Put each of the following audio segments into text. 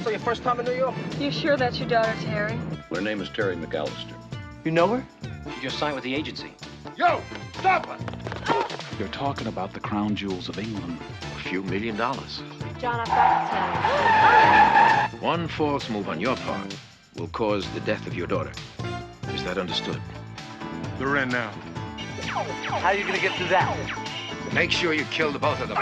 So your first time in New York? You sure that's your daughter, Terry? Her name is Terry McAllister. You know her? You just signed with the agency. Yo, stop it! You're talking about the crown jewels of England. A few $1 million. John, I've got to tell you. One false move on your part will cause the death of your daughter. Is that understood? They're in now. How are you gonna get through that? Make sure you kill the both of them.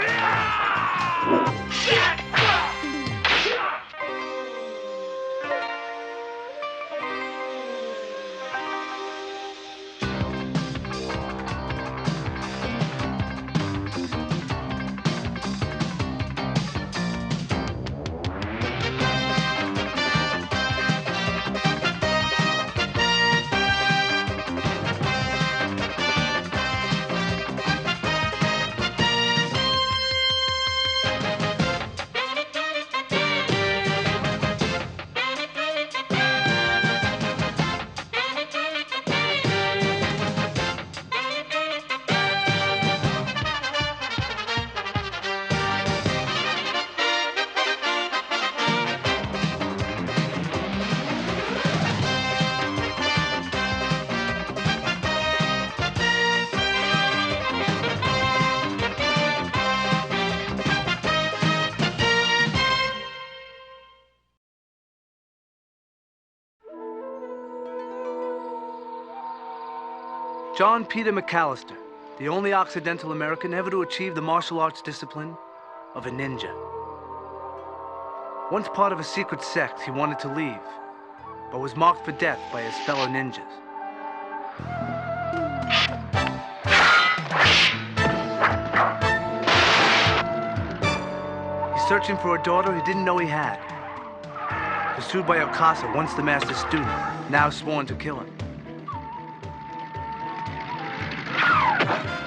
John Peter McAllister, the only Occidental American ever to achieve the martial arts discipline of a ninja. Once part of a secret sect, he wanted to leave, but was marked for death by his fellow ninjas. He's searching for a daughter he didn't know he had. Pursued by Okasa, once the master's student, now sworn to kill him.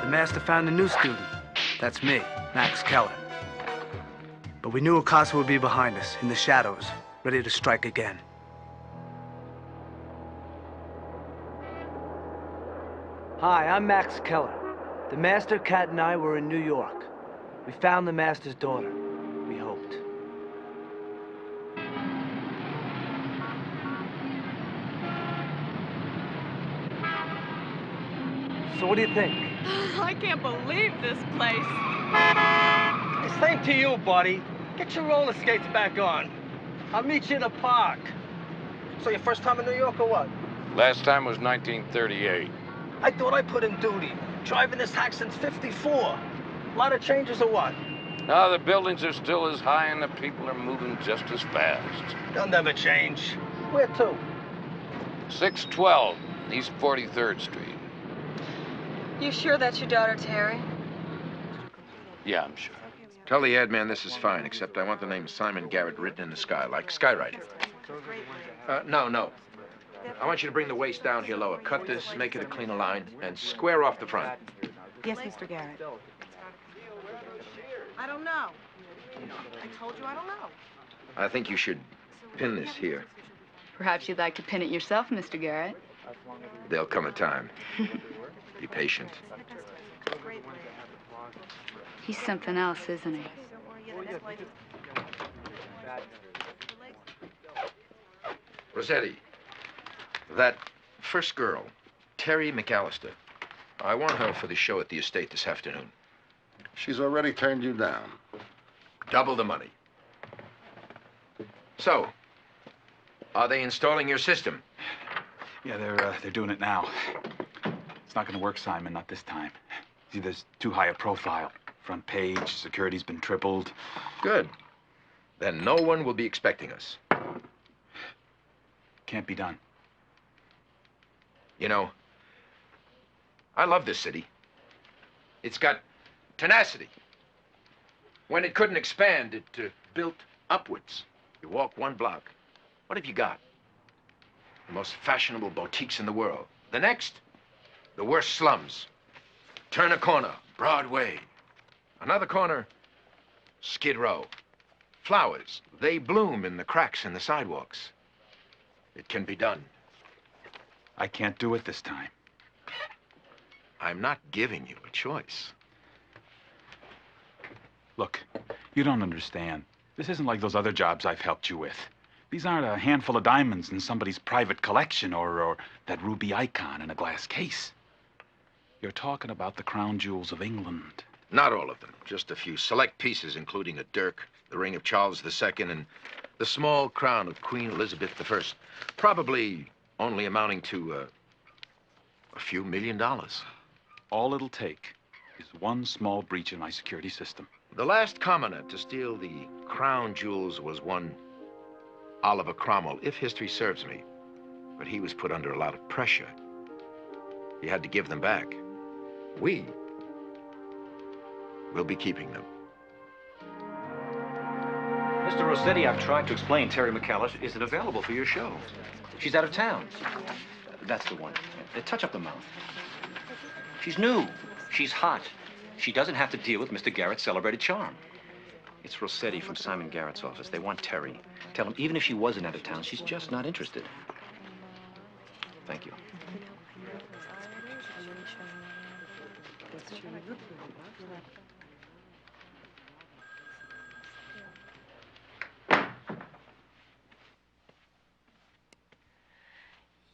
The master found a new student. That's me, Max Keller. But we knew Okasa would be behind us, in the shadows, ready to strike again. Hi, I'm Max Keller. The master, Kat, and I were in New York. We found the master's daughter. We hoped. So what do you think? I can't believe this place. Same to you, buddy. Get your roller skates back on. I'll meet you in the park. So your first time in New York or what? Last time was 1938. I thought I put in duty. Driving this hack since '54. A lot of changes or what? No, the buildings are still as high and the people are moving just as fast. They'll never change. Where to? 612 East 43rd Street. You sure that's your daughter, Terry? Yeah, I'm sure. Tell the ad man this is fine, except I want the name Simon Garrett written in the sky, like skywriting. No. I want you to bring the waist down here lower. Cut this, make it a cleaner line, and square off the front. Yes, Mr. Garrett. I don't know. I told you I don't know. I think you should pin this here. Perhaps you'd like to pin it yourself, Mr. Garrett. There'll come a time. Be patient. He's something else, isn't he? Rossetti, that first girl, Terry McAllister, I want her for the show at the estate this afternoon. She's already turned you down. Double the money. So, are they installing your system? Yeah, they're doing it now. It's not gonna work, Simon, not this time. See, there's too high a profile. Front page, security's been tripled. Good. Then no one will be expecting us. Can't be done. You know, I love this city. It's got tenacity. When it couldn't expand, it built upwards. You walk one block. What have you got? The most fashionable boutiques in the world. The next, the worst slums. Turn a corner, Broadway. Another corner, Skid Row. Flowers, they bloom in the cracks in the sidewalks. It can be done. I can't do it this time. I'm not giving you a choice. Look, you don't understand. This isn't like those other jobs I've helped you with. These aren't a handful of diamonds in somebody's private collection or that ruby icon in a glass case. You're talking about the crown jewels of England. Not all of them, just a few select pieces, including a dirk, the ring of Charles II, and the small crown of Queen Elizabeth I. Probably only amounting to a few $1 million. All it'll take is one small breach in my security system. The last commoner to steal the crown jewels was one Oliver Cromwell, if history serves me. But he was put under a lot of pressure. He had to give them back. We'll be keeping them. Mr. Rossetti, I've tried to explain Terry McAllister isn't available for your show. She's out of town. That's the one. Touch up the mouth. She's new. She's hot. She doesn't have to deal with Mr. Garrett's celebrated charm. It's Rossetti from Simon Garrett's office. They want Terry. Tell him even if she wasn't out of town, she's just not interested. Thank you.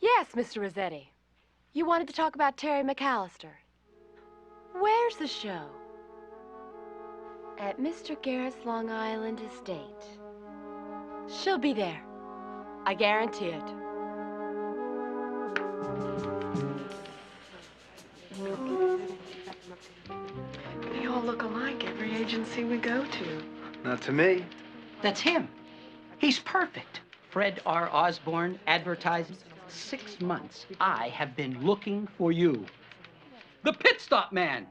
Yes, Mr. Rossetti. You wanted to talk about Terry McAllister. Where's the show? At Mr. Garrett's Long Island estate. She'll be there. I guarantee it. We all look alike every agency we go to. Not to me. That's him. He's perfect. Fred R. Osborne, advertising. 6 months, I have been looking for you. The Pit Stop Man.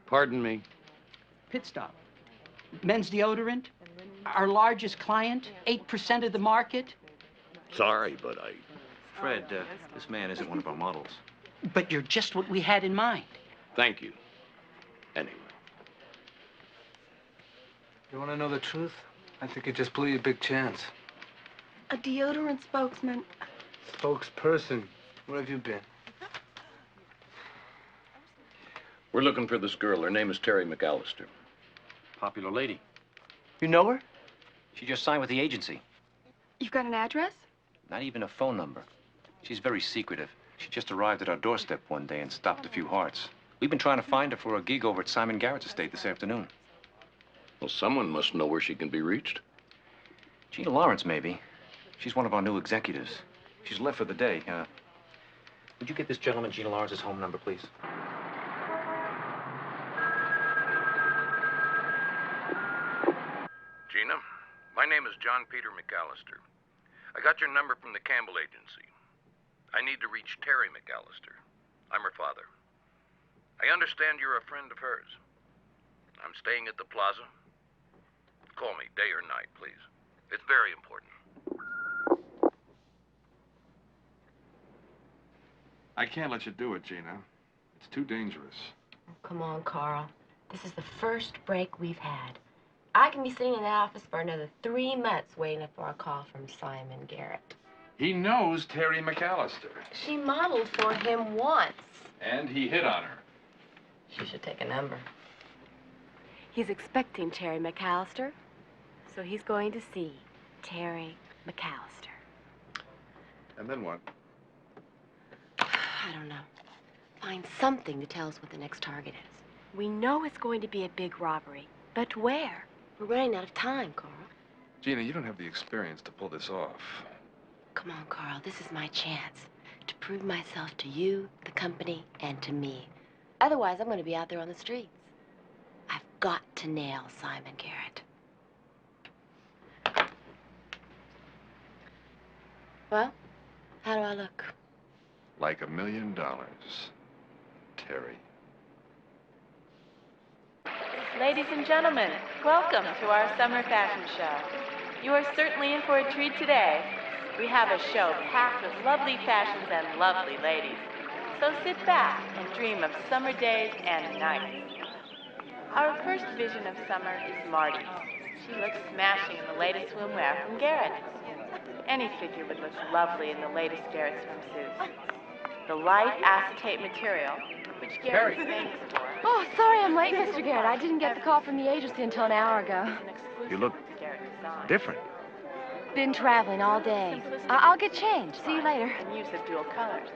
Pardon me? Pit Stop. Men's deodorant. Our largest client, 8% of the market. Sorry, but I... Fred, this man isn't one of our models. But you're just what we had in mind. Thank you. Anyway. You want to know the truth? I think you just blew your big chance. A deodorant spokesman. Spokesperson. Where have you been? We're looking for this girl. Her name is Terry McAllister. Popular lady. You know her? She just signed with the agency. You've got an address? Not even a phone number. She's very secretive. She just arrived at our doorstep one day and stopped a few hearts. We've been trying to find her for a gig over at Simon Garrett's estate this afternoon. Well, someone must know where she can be reached. Gina Lawrence, maybe. She's one of our new executives. She's left for the day. Would you get this gentleman Gina Lawrence's home number, please? Gina, my name is John Peter McAllister. I got your number from the Campbell Agency. I need to reach Terry McAllister. I'm her father. I understand you're a friend of hers. I'm staying at the plaza. Call me day or night, please. It's very important. I can't let you do it, Gina. It's too dangerous. Oh, come on, Carl. This is the first break we've had. I can be sitting in that office for another 3 months waiting for a call from Simon Garrett. He knows Terry McAllister. She modeled for him once. And he hit on her. She should take a number. He's expecting Terry McAllister, so he's going to see Terry McAllister. And then what? I don't know. Find something to tell us what the next target is. We know it's going to be a big robbery, but where? We're running out of time, Carl. Gina, you don't have the experience to pull this off. Come on, Carl. This is my chance to prove myself to you, the company, and to me. Otherwise, I'm going to be out there on the streets. I've got to nail Simon Garrett. Well, how do I look? Like $1 million, Terry. Ladies and gentlemen, welcome to our summer fashion show. You are certainly in for a treat today. We have a show packed with lovely fashions and lovely ladies. So sit back and dream of summer days and nights. Our first vision of summer is Marty. She looks smashing in the latest swimwear from Garrett. Any figure would look lovely in the latest Garrett swimsuit. The light acetate material, which Garrett is famous for. Oh, sorry I'm late, Mr. Garrett. I didn't get the call from the agency until an hour ago. You look design. Different. Been traveling all day. I'll get changed. See you later. And use of dual colors.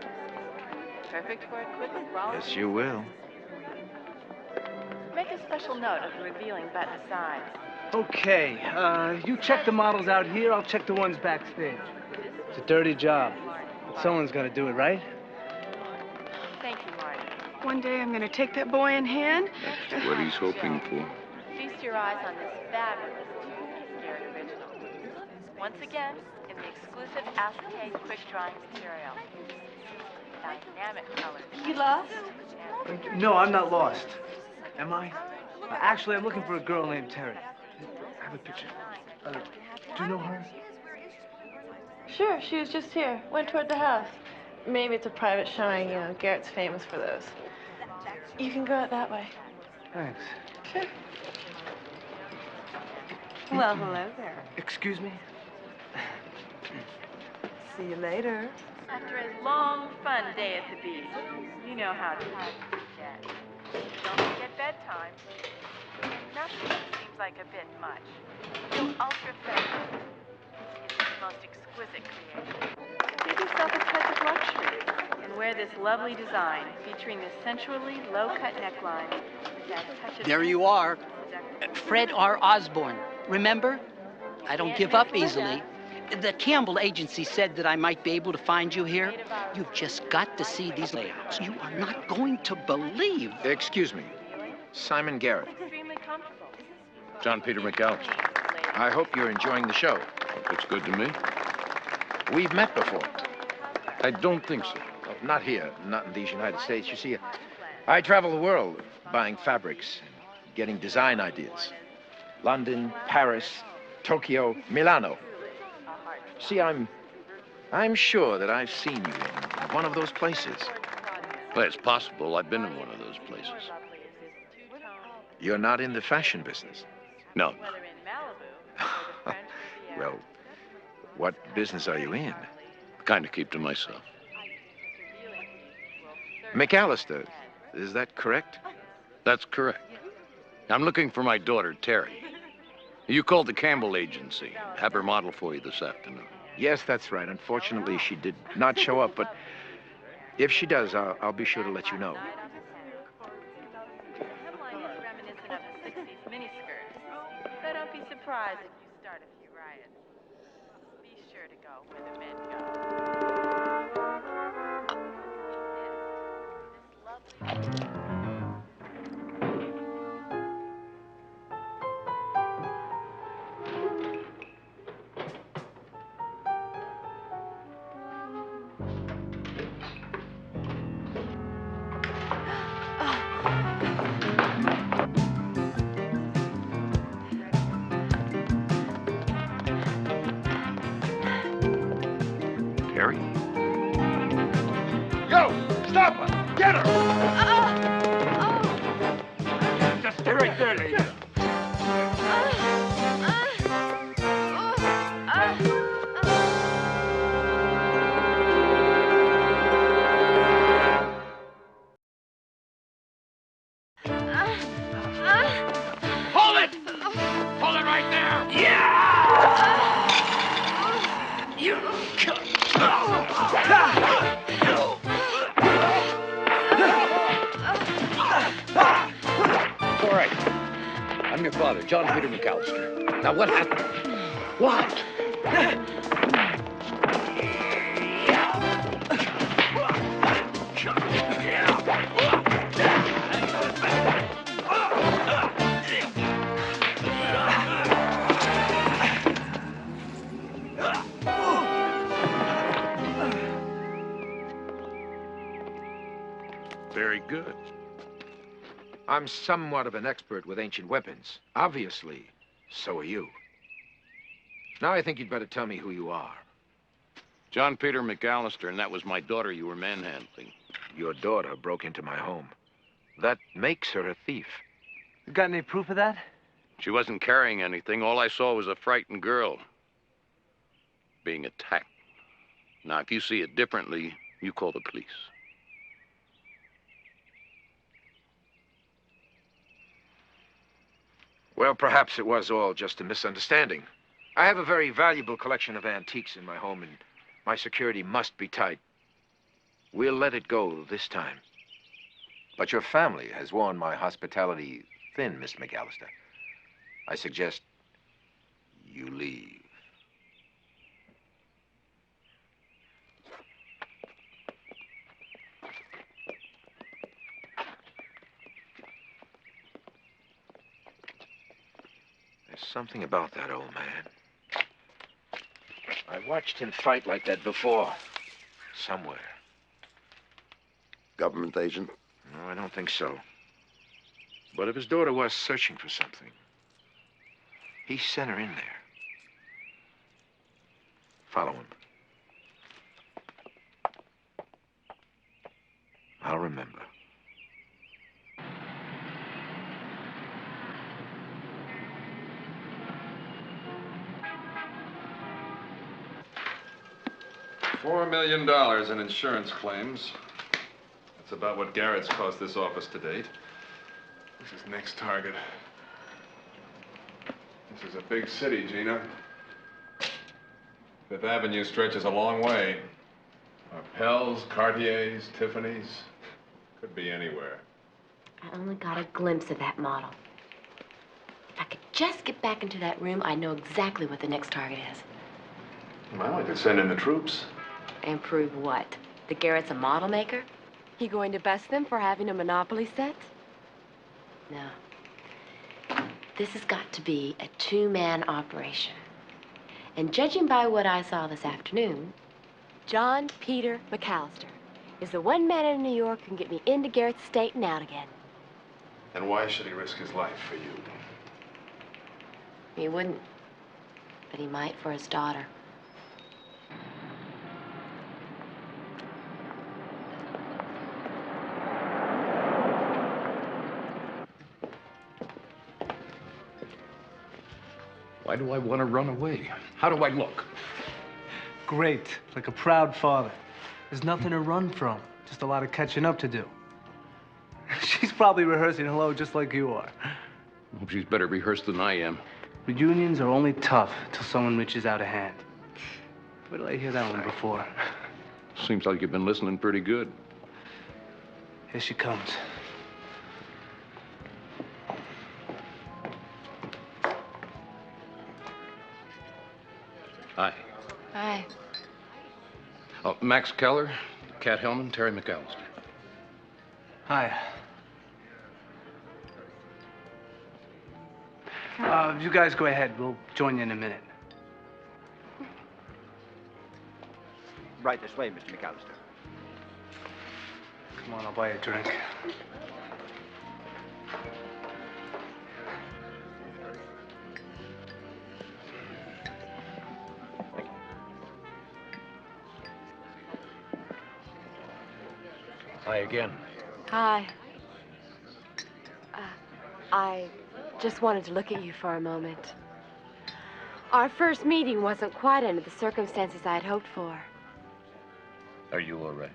Perfect for equipment. Yes, you will. Make a special note of the revealing button sides. Okay, you check the models out here, I'll check the ones backstage. It's a dirty job, but someone's gonna do it, right? Thank you, Marty. One day I'm gonna take that boy in hand. That's what he's hoping for. Feast your eyes on this fabulous two-piece Garrett original. Once again, in the exclusive acetate quick-drying material. Dynamic colors. You lost? No, I'm not lost. Am I? Actually, I'm looking for a girl named Terry. I have a picture. Do you know her? Sure, she was just here. Went toward the house. Maybe it's a private showing, you know, Garrett's famous for those. You can go out that way. Thanks. Sure. Well, hello there. Excuse me? See you later. After a long, fun day at the beach, you know how tired you get. Don't forget bedtime. Nothing seems like a bit much. So ultra feminine. It's the most exquisite creation. Give yourself a touch of luxury and wear this lovely design featuring this sensually low-cut neckline with that touch of... There you are. Fred R. Osborne. Remember? I don't give up easily. The Campbell agency said that I might be able to find you here. You've just got to see these layouts. You are not going to believe. Excuse me. Simon Garrett. Extremely comfortable. John Peter McAllister. I hope you're enjoying the show. Looks good to me. We've met before. I don't think so. Well, not here, not in these United States. You see, I travel the world buying fabrics and getting design ideas. London, Paris, Tokyo, Milano. See, I'm sure that I've seen you in one of those places. Well, it's possible I've been in one of those places. You're not in the fashion business? No. Well, what business are you in? Kind of keep to myself. McAllister, is that correct? That's correct. I'm looking for my daughter, Terry. You called the Campbell agency. Have her model for you this afternoon. Yes, that's right. Unfortunately, she did not show up, but if she does, I'll be sure to let you know. The hemline is reminiscent of the 60s miniskirts. So don't be surprised if you start a few riots. Be sure to go where the men go. This lovely... Terry? Yo! Stop her! Get her! Just stay right there, lady. Hold it! Hold it right there! Yeah! You... All right. I'm your father, John Peter McAllister. Now, what happened? What? Very good. I'm somewhat of an expert with ancient weapons. Obviously, so are you. Now I think you'd better tell me who you are. John Peter McAllister, and that was my daughter you were manhandling. Your daughter broke into my home. That makes her a thief. You got any proof of that? She wasn't carrying anything. All I saw was a frightened girl being attacked. Now, if you see it differently, you call the police. Well, perhaps it was all just a misunderstanding. I have a very valuable collection of antiques in my home, and my security must be tight. We'll let it go this time. But your family has worn my hospitality thin, Mr. McAllister. I suggest you leave. There's something about that old man. I watched him fight like that before. Somewhere. Government agent? No, I don't think so. But if his daughter was searching for something, he sent her in there. Follow him. I'll remember. $4 million in insurance claims. That's about what Garrett's cost this office to date. This is Nick's target. This is a big city, Gina. Fifth Avenue stretches a long way. Appels, Cartiers, Tiffany's. Could be anywhere. I only got a glimpse of that model. If I could just get back into that room, I'd know exactly what the next target is. Well, I could send in the troops. And prove what? That Garrett's a model maker? He going to bust them for having a monopoly set? No. This has got to be a two-man operation. And judging by what I saw this afternoon, John Peter McAllister is the one man in New York who can get me into Garrett's estate and out again. And why should he risk his life for you? He wouldn't. But he might for his daughter. Why do I want to run away? How do I look? Great, like a proud father. There's nothing to run from, just a lot of catching up to do. She's probably rehearsing hello just like you are. Hope she's better rehearsed than I am. Reunions are only tough till someone reaches out a hand. Where did I hear that one before? Seems like you've been listening pretty good. Here she comes. Hi. Hi. Oh, Max Keller, Cat Hellman, Terry McAllister. Hi. You guys go ahead. We'll join you in a minute. Right this way, Mr. McAllister. Come on, I'll buy you a drink. Hi again. Hi. I just wanted to look at you for a moment. Our first meeting wasn't quite under the circumstances I'd hoped for. Are you all right?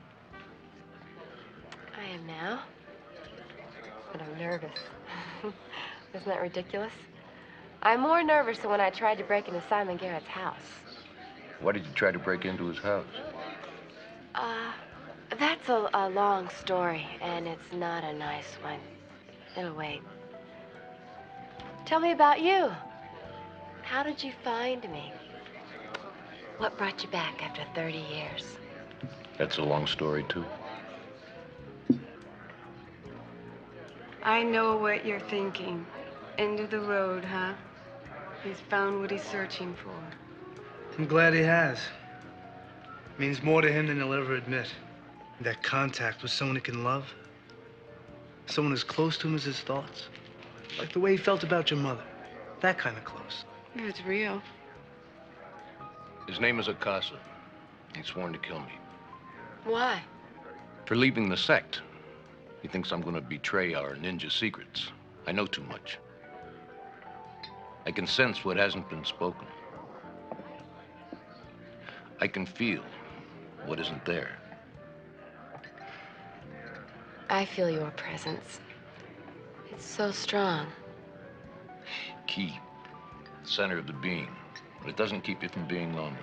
I am now. But I'm nervous. Isn't that ridiculous? I'm more nervous than when I tried to break into Simon Garrett's house. Why did you try to break into his house? That's a long story, and it's not a nice one. It'll wait. Tell me about you. How did you find me? What brought you back after 30 years? That's a long story, too. I know what you're thinking. End of the road, huh? He's found what he's searching for. I'm glad he has. Means more to him than he'll ever admit. That contact with someone he can love. Someone as close to him as his thoughts. Like the way he felt about your mother. That kind of close. Yeah, it's real. His name is Akasa. He's sworn to kill me. Why? For leaving the sect. He thinks I'm going to betray our ninja secrets. I know too much. I can sense what hasn't been spoken. I can feel what isn't there. I feel your presence. It's so strong. Key. Center of the being. but it doesn't keep you from being lonely.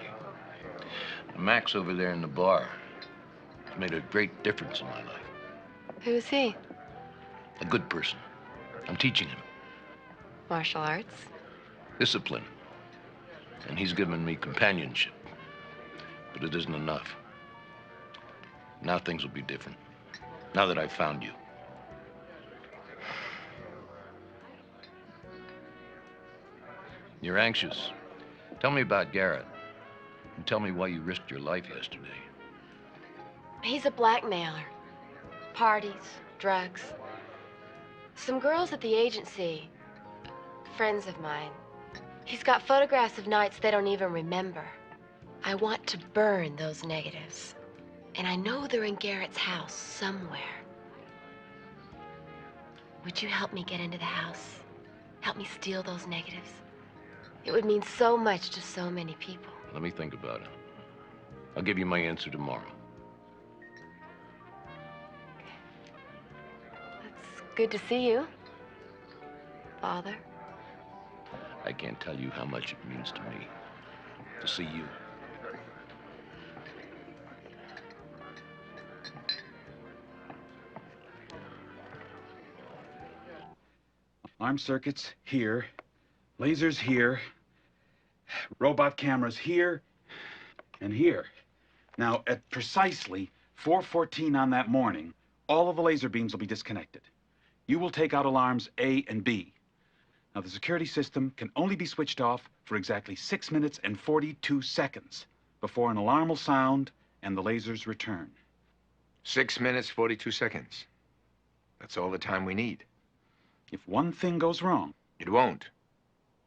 Max over there in the bar has made a great difference in my life. Who is he? A good person. I'm teaching him Martial arts? discipline. And he's given me companionship. But it isn't enough. Now things will be different. Now that I've found you. You're anxious. Tell me about Garrett. And tell me why you risked your life yesterday. He's a blackmailer. Parties, drugs. Some girls at the agency, friends of mine. He's got photographs of nights they don't even remember. I want to burn those negatives. And I know they're in Garrett's house somewhere. Would you help me get into the house? Help me steal those negatives? It would mean so much to so many people. Let me think about it. I'll give you my answer tomorrow. It's good to see you, Father. I can't tell you how much it means to me to see you. Alarm circuits here, lasers here, robot cameras here, and here. Now, at precisely 4:14 on that morning, all of the laser beams will be disconnected. You will take out alarms A and B. Now, the security system can only be switched off for exactly 6 minutes and 42 seconds before an alarm will sound and the lasers return. 6 minutes, 42 seconds. That's all the time we need. If one thing goes wrong... It won't,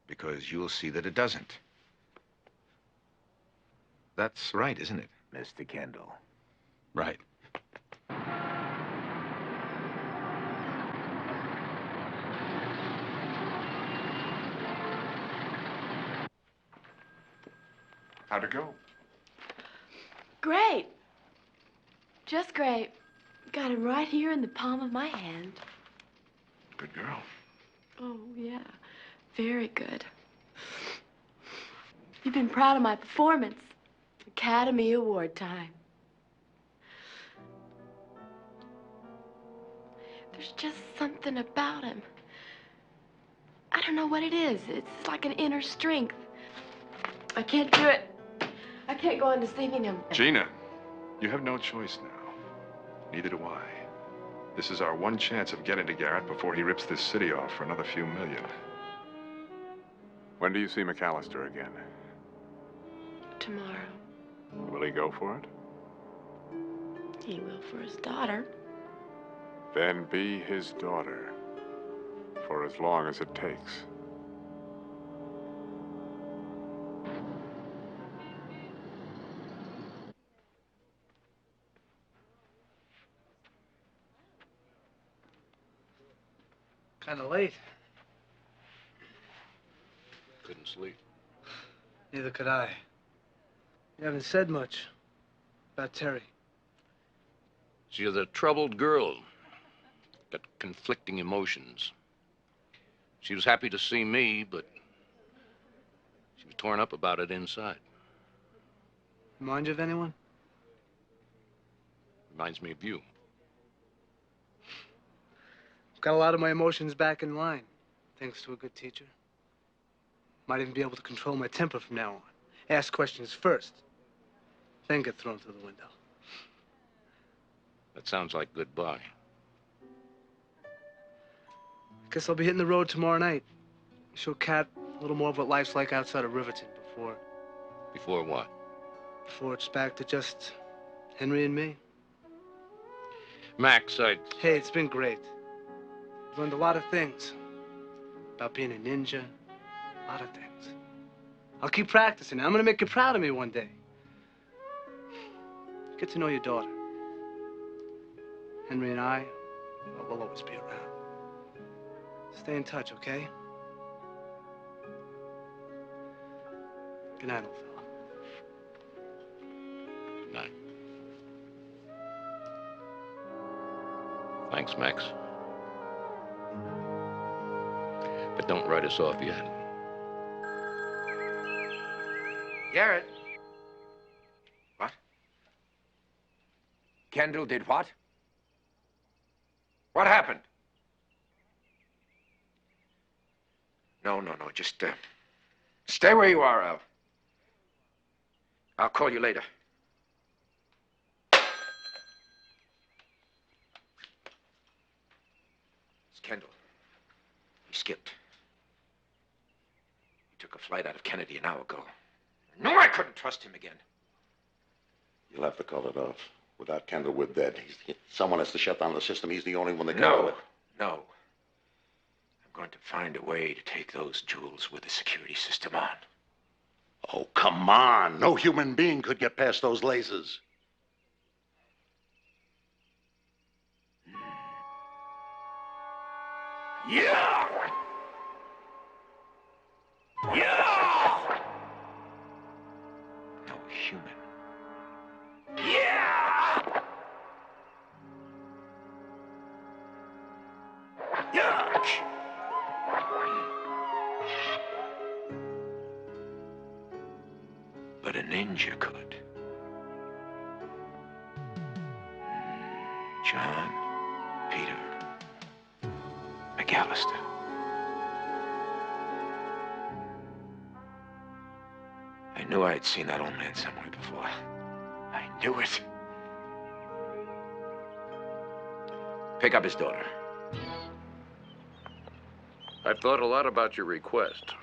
because you'll see that it doesn't. That's right, isn't it, Mr. Kendall? Right. How'd it go? Great. Just great. Got him right here in the palm of my hand. Good girl. Oh, yeah. Very good. You've been proud of my performance. Academy Award time. There's just something about him. I don't know what it is. It's like an inner strength. I can't do it. I can't go on deceiving him. Gina, you have no choice now. Neither do I. This is our one chance of getting to Garrett before he rips this city off for another few million. When do you see McAllister again? Tomorrow. Will he go for it? He will for his daughter. Then be his daughter. For as long as it takes. Kind of late. Couldn't sleep. Neither could I. You haven't said much about Terry. She's a troubled girl. Got conflicting emotions. She was happy to see me, but she was torn up about it inside. Remind you of anyone? Reminds me of you. Got a lot of my emotions back in line, thanks to a good teacher. Might even be able to control my temper from now on. Ask questions first, then get thrown through the window. That sounds like goodbye. Guess I'll be hitting the road tomorrow night. Show Kat a little more of what life's like outside of Riverton before... Before what? Before it's back to just Henry and me. Max, Hey, it's been great. I've learned a lot of things. About being a ninja. A lot of things. I'll keep practicing. I'm gonna make you proud of me one day. Get to know your daughter. Henry and I, well, we'll always be around. Stay in touch, okay? Good night, old fella. Good night. Thanks, Max. But don't write us off yet. Garrett. What? Kendall did what? What happened? No. Just, stay where you are, Al. I'll call you later. It's Kendall. He skipped. He took a flight out of Kennedy an hour ago. I knew I couldn't trust him again. You'll have to call it off. Without Kendall, we're dead. Someone has to shut down the system. He's the only one that can do it. No. I'm going to find a way to take those jewels with the security system on. Oh, come on. No human being could get past those lasers. Yeah! Yeah! No human. Yeah! Yeah! But a ninja could. John Peter McAllister. I knew I had seen that old man somewhere before. I knew it. Pick up his daughter. I've thought a lot about your request.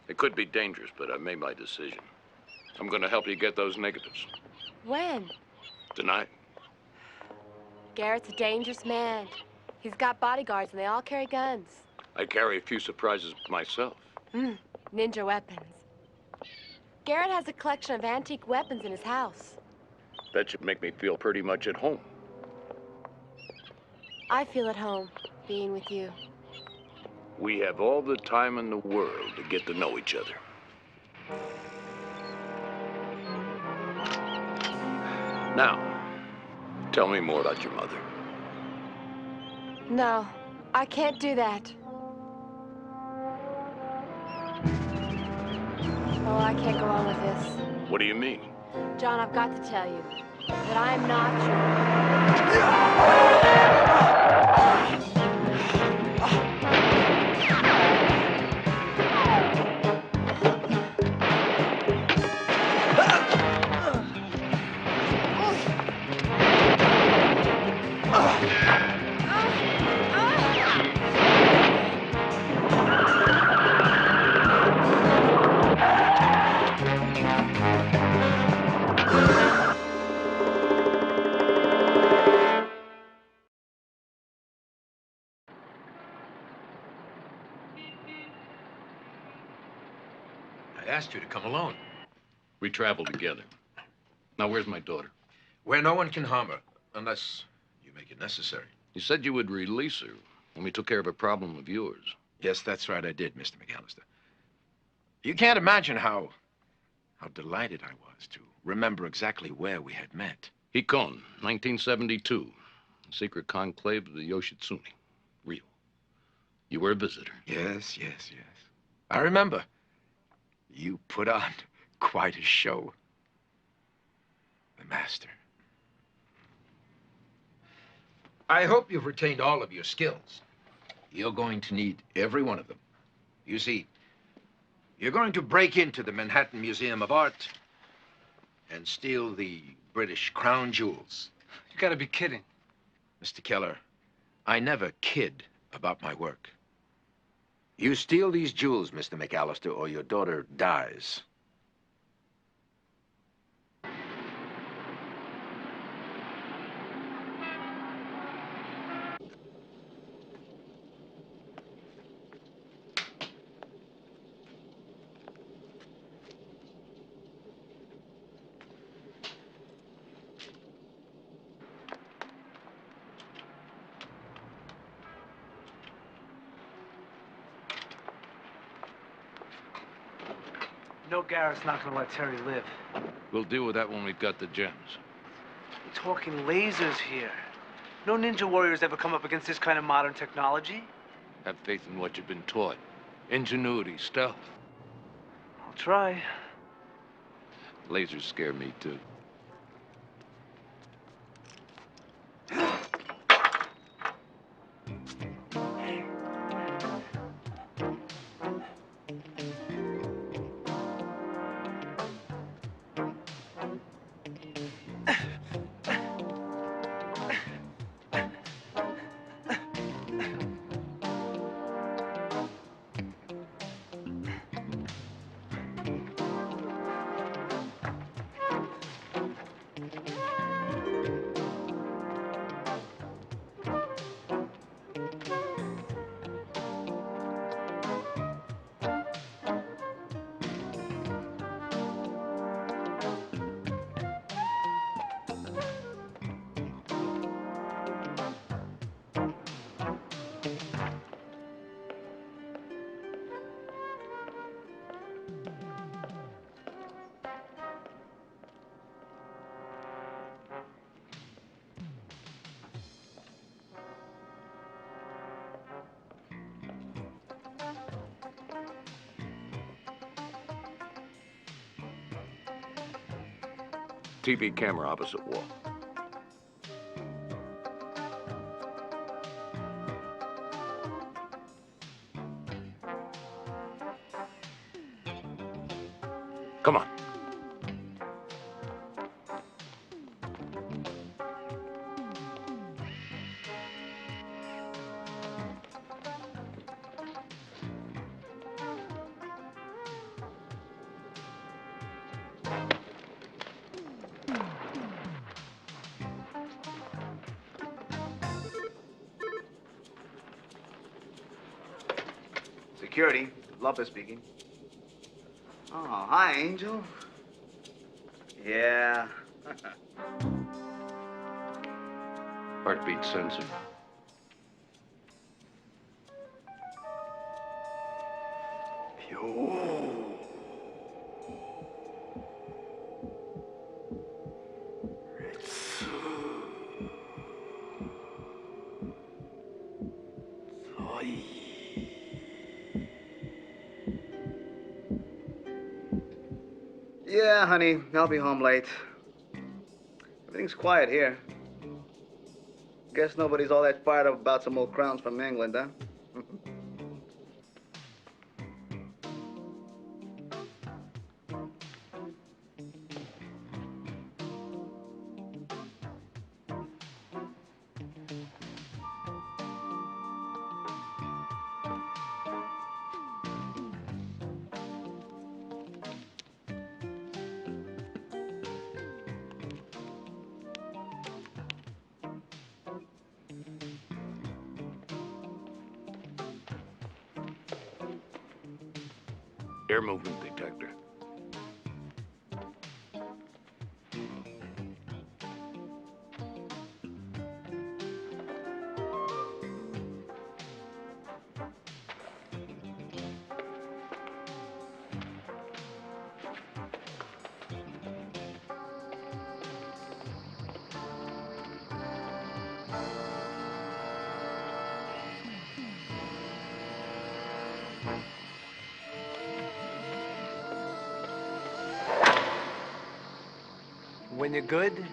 It could be dangerous, but I've made my decision. I'm going to help you get those negatives. When? Tonight. Garrett's a dangerous man. He's got bodyguards and they all carry guns. I carry a few surprises myself. Ninja weapons. Garrett has a collection of antique weapons in his house. That should make me feel pretty much at home. I feel at home being with you. We have all the time in the world to get to know each other. Now, tell me more about your mother. No, I can't do that. Oh, I can't go on with this. What do you mean? John, I've got to tell you that I am not I asked you to come alone. We traveled together. Now, where's my daughter? Where no one can harm her, unless you make it necessary. You said you would release her when we took care of a problem of yours. Yes, that's right, I did, Mr. McAllister. You can't imagine how delighted I was to remember exactly where we had met. Hikon, 1972. Secret conclave of the Yoshitsune. Real. You were a visitor. Yes. I remember. You put on quite a show. The master. I hope you've retained all of your skills. You're going to need every one of them. You see, you're going to break into the Manhattan Museum of Art and steal the British crown jewels. You gotta be kidding. Mr. Keller, I never kid about my work. You steal these jewels, Mr. McAllister, or your daughter dies. No, Garrett's not gonna let Terry live. We'll deal with that when we've got the gems. We're talking lasers here. No ninja warriors ever come up against this kind of modern technology. Have faith in what you've been taught. Ingenuity, stealth. I'll try. Lasers scare me, too. TV camera opposite wall. Come on. Security, Lopez speaking. Oh, hi, Angel. Yeah. Heartbeat sensor. Yeah, honey, I'll be home late. Everything's quiet here. Guess nobody's all that fired up about some old crowns from England, huh? Air movement detector. When you're good,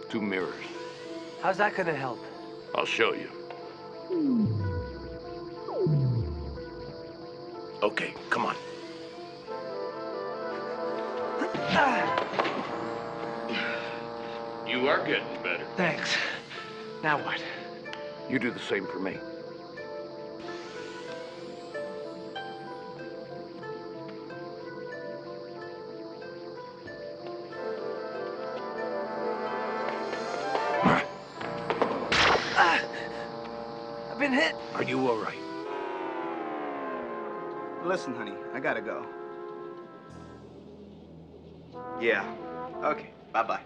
2 mirrors. how's that gonna help? I'll show you. Okay, come on. You are getting better. Thanks. Now what? You do the same for me. I've been hit. Are you all right? Listen, honey, I gotta go. Yeah. Okay, bye-bye.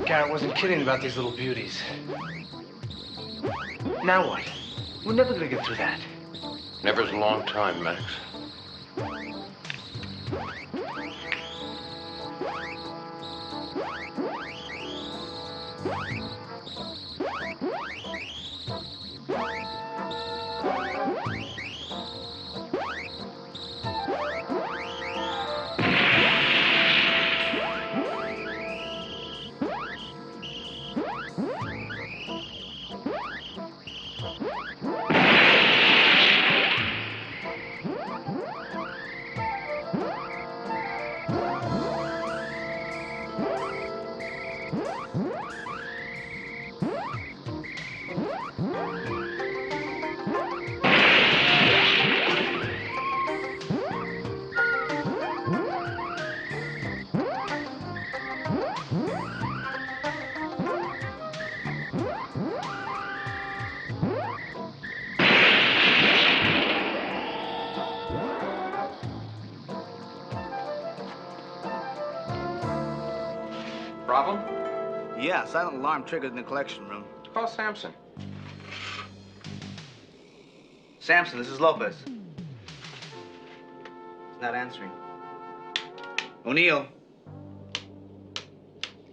Garrett wasn't kidding about these little beauties. Now what? We're never gonna get through that. Never's a long time, Max. yeah, silent alarm triggered in the collection room. Call Samson. Samson, this is Lopez. He's not answering. O'Neill.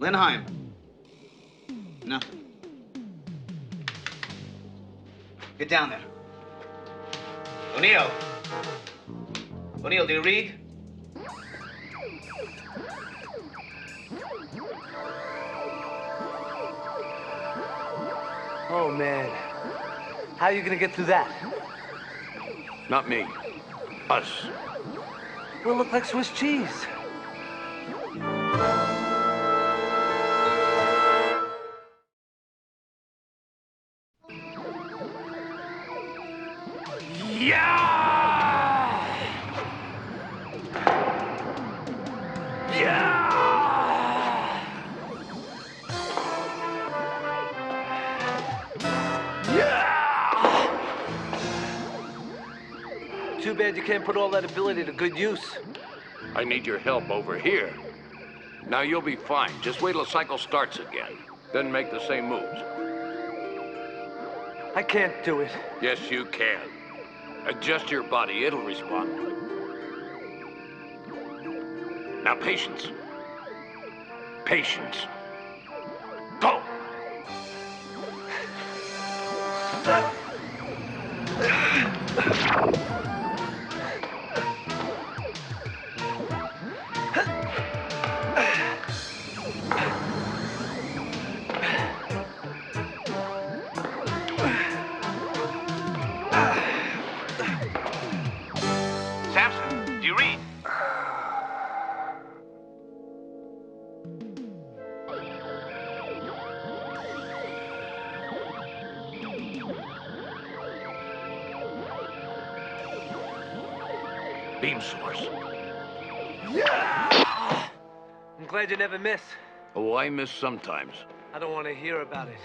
Lindheim. Nothing. Get down there. O'Neill. O'Neill, do you read? Oh, man. How are you gonna get through that? Not me. Us. We'll look like Swiss cheese. Too bad you can't put all that ability to good use. I need your help over here. Now you'll be fine. Just wait till the cycle starts again. Then make the same moves. I can't do it. Yes, you can. Adjust your body. It'll respond. Now, patience. Patience. Go! Samson, do you read? Beam source. I'm glad you never miss. Oh, I miss sometimes. I don't want to hear about it.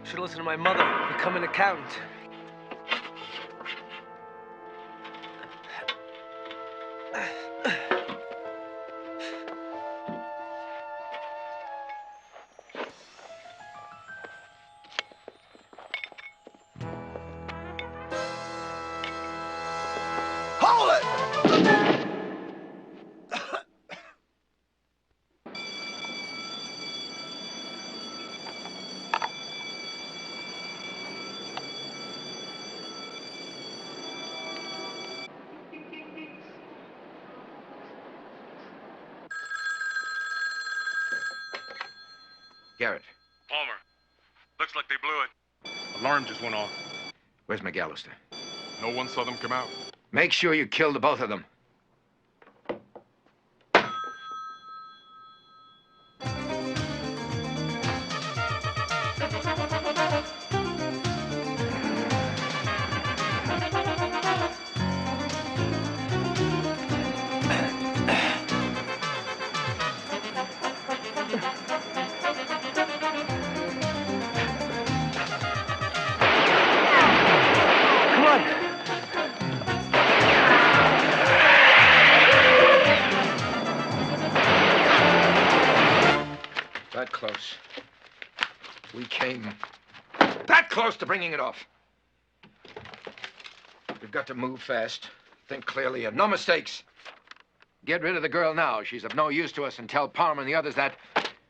Should listen to my mother, become an accountant. Hold it! Garrett, Palmer. Looks like they blew it. Alarm just went off. where's McAllister? No one saw them come out. Make sure you kill the both of them. Come on. That close. We came that close to bringing it off. We've got to move fast, think clearly, and no mistakes. Get rid of the girl now. She's of no use to us, and tell Palmer and the others that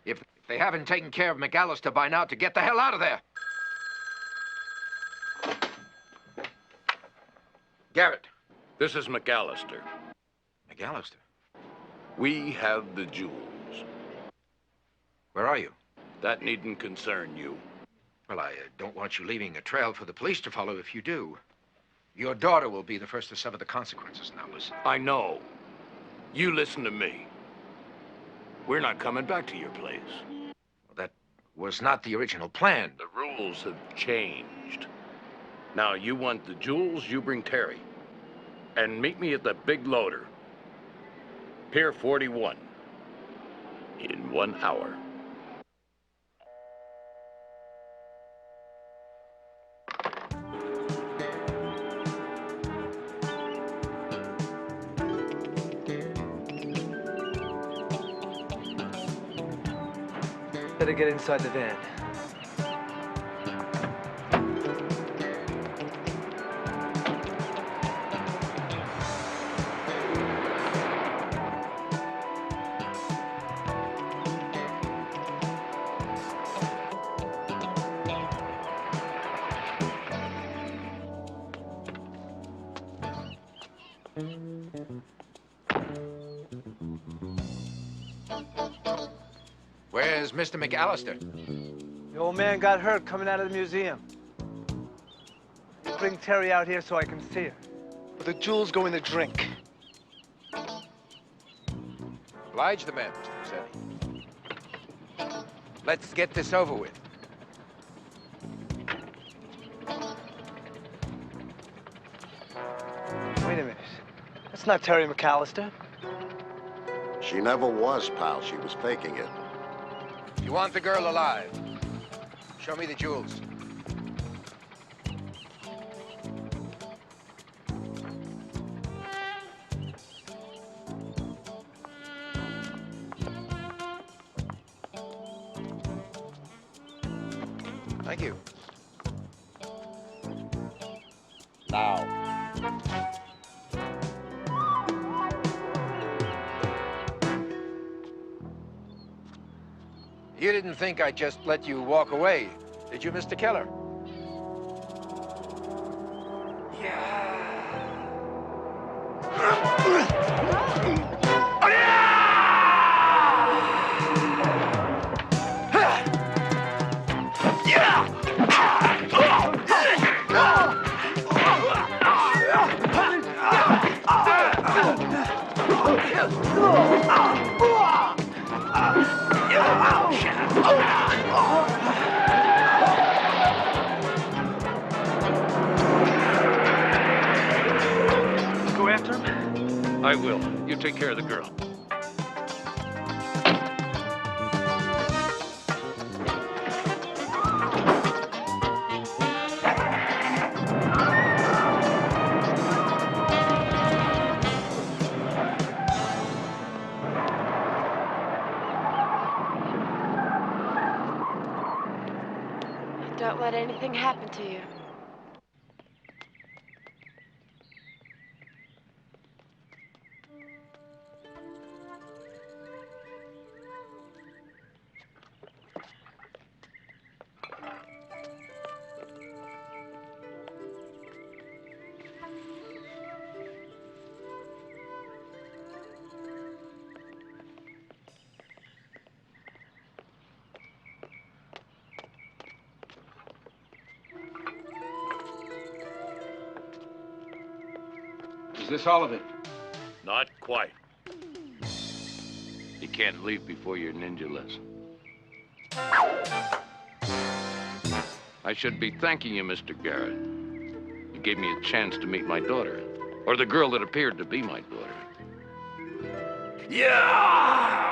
if they haven't taken care of McAllister by now, to get the hell out of there. Garrett. This is McAllister. McAllister? We have the jewels. Where are you? That needn't concern you. Well, I don't want you leaving a trail for the police to follow if you do. Your daughter will be the first to suffer the consequences now, listen. I know. You listen to me. We're not coming back to your place. Well, that was not the original plan. The rules have changed. Now, you want the jewels, you bring Terry. And meet me at the big loader. Pier 41. In 1 hour. Better get inside the van. Where's Mr. McAllister? The old man got hurt coming out of the museum. Bring Terry out here so I can see her. But the jewels go in the drink. Oblige the man, Mr. Rossetti. Let's get this over with. Wait a minute. That's not Terry McAllister. She never was, pal. She was faking it. You want the girl alive? Show me the jewels. Thank you. Now. You didn't think I'd just let you walk away, did you, Mr. Keller? Go after him? I will. You take care of the girl. Don't let anything happen to you. Is this all of it? Not quite. You can't leave before your ninja lesson. I should be thanking you, Mr. Garrett. You gave me a chance to meet my daughter. Or the girl that appeared to be my daughter. Yeah!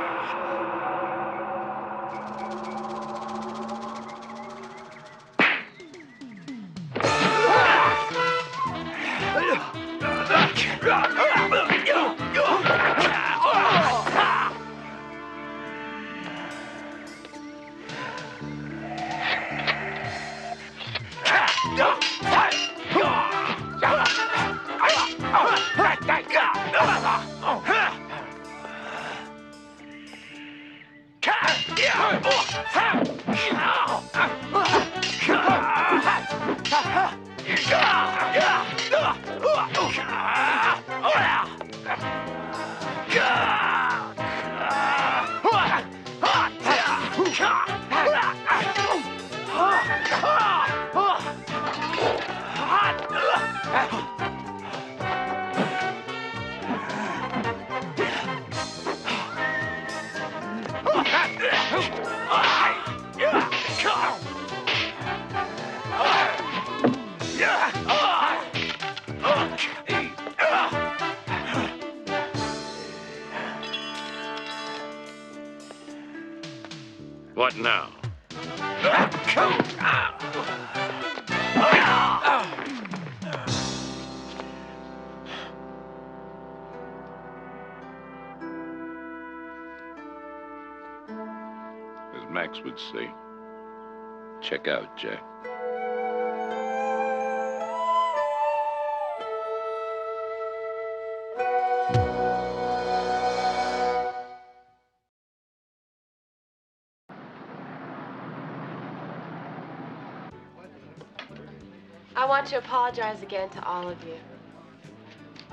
What now? Is Max would say. Check out, Jack. I want to apologize again to all of you.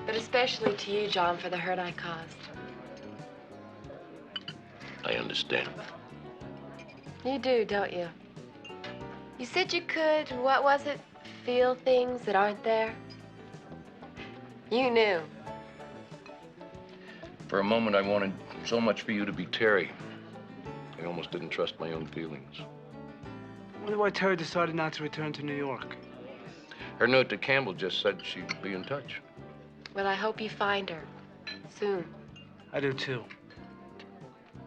But especially to you, John, for the hurt I caused. I understand. You do, don't you? You said you could, what was it? Feel things that aren't there? You knew. For a moment, I wanted so much for you to be Terry. I almost didn't trust my own feelings. I wonder why Terry decided not to return to New York. Her note to Campbell just said she'd be in touch. Well, I hope you find her. Soon. I do too.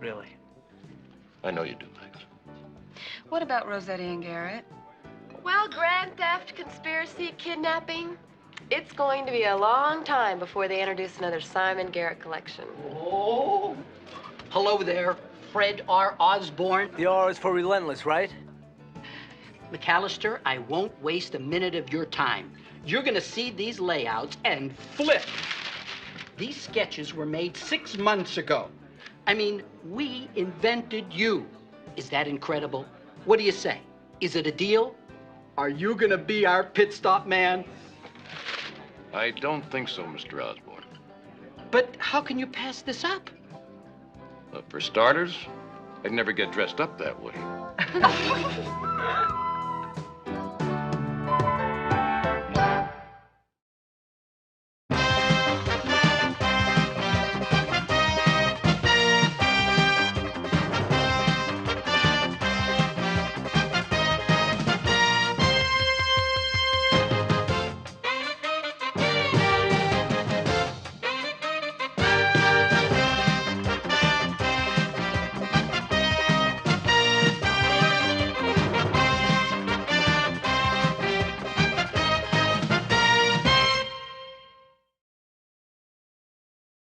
Really. I know you do, Max. What about Rossetti and Garrett? Well, grand theft, conspiracy, kidnapping. It's going to be a long time before they introduce another Simon Garrett collection. Oh. Hello there, Fred R. Osborne. The R is for relentless, right? McAllister, I won't waste a minute of your time. You're gonna see these layouts and flip. These sketches were made 6 months ago. I mean, we invented you. Is that incredible? What do you say? Is it a deal? Are you gonna be our pit stop man? I don't think so, Mr. Osborne. But how can you pass this up? For starters, I'd never get dressed up that way.